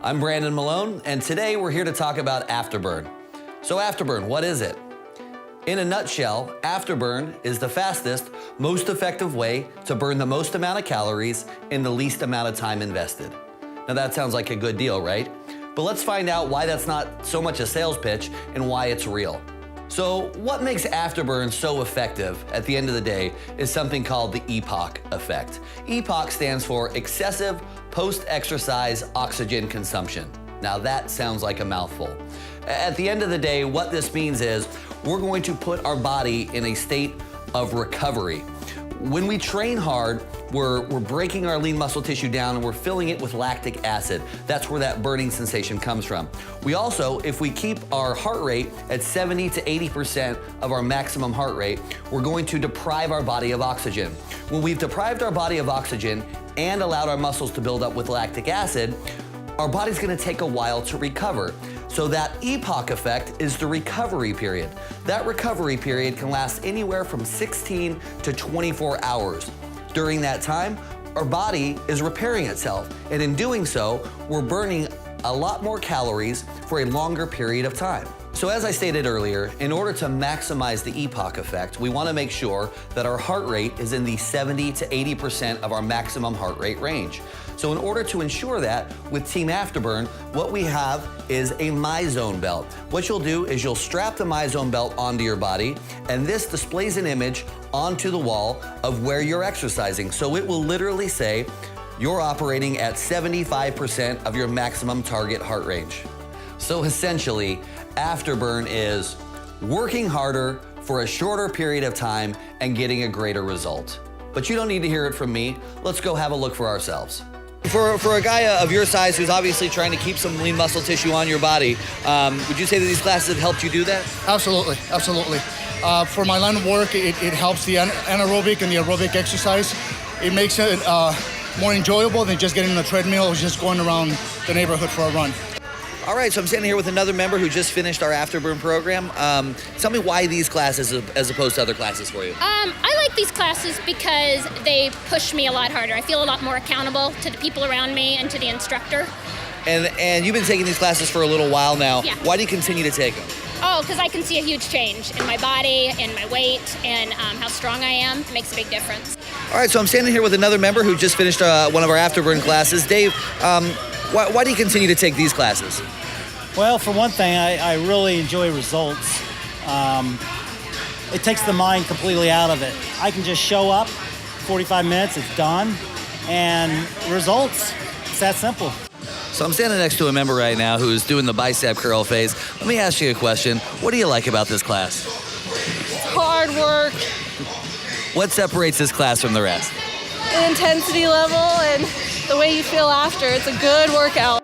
I'm Brandon Malone, and today we're here to talk about afterburn. So afterburn, what is it? In a nutshell, afterburn is the fastest, most effective way to burn the most amount of calories in the least amount of time invested. Now that sounds like a good deal, right? But let's find out why that's not so much a sales pitch and why it's real. So what makes afterburn so effective at the end of the day is something called the EPOC effect. EPOC stands for excessive post-exercise oxygen consumption. Now that sounds like a mouthful. At the end of the day, what this means is we're going to put our body in a state of recovery. When we train hard, we're breaking our lean muscle tissue down and we're filling it with lactic acid. That's where that burning sensation comes from. We also, if we keep our heart rate at 70 to 80% of our maximum heart rate, we're going to deprive our body of oxygen. When we've deprived our body of oxygen and allowed our muscles to build up with lactic acid, our body's gonna take a while to recover. So that EPOC effect is the recovery period. That recovery period can last anywhere from 16 to 24 hours. During that time, our body is repairing itself, and in doing so, we're burning a lot more calories for a longer period of time. So as I stated earlier, in order to maximize the EPOC effect, we want to make sure that our heart rate is in the 70 to 80% of our maximum heart rate range. So in order to ensure that, with Team Afterburn, what we have is a MyZone belt. What you'll do is you'll strap the MyZone belt onto your body, and this displays an image onto the wall of where you're exercising. So it will literally say, you're operating at 75% of your maximum target heart range. So essentially, afterburn is working harder for a shorter period of time and getting a greater result. But you don't need to hear it from me. Let's go have a look for ourselves. For a guy of your size who's obviously trying to keep some lean muscle tissue on your body, would you say that these classes have helped you do that? Absolutely, absolutely. For my line of work, it helps the anaerobic and the aerobic exercise. It makes it more enjoyable than just getting on the treadmill or just going around the neighborhood for a run. All right, so I'm standing here with another member who just finished our Afterburn program. Tell me why these classes as opposed to other classes for you. I like these classes because they push me a lot harder. I feel a lot more accountable to the people around me and to the instructor. And you've been taking these classes for a little while now. Yeah. Why do you continue to take them? Oh, because I can see a huge change in my body, in my weight, and how strong I am. It makes a big difference. All right, so I'm standing here with another member who just finished one of our Afterburn classes. Dave, why do you continue to take these classes? Well, for one thing, I really enjoy results. It takes the mind completely out of it. I can just show up, 45 minutes, it's done, and results, it's that simple. So I'm standing next to a member right now who's doing the bicep curl phase. Let me ask you a question. What do you like about this class? Hard work, What separates this class from the rest? the intensity level, and the way you feel after. It's a good workout.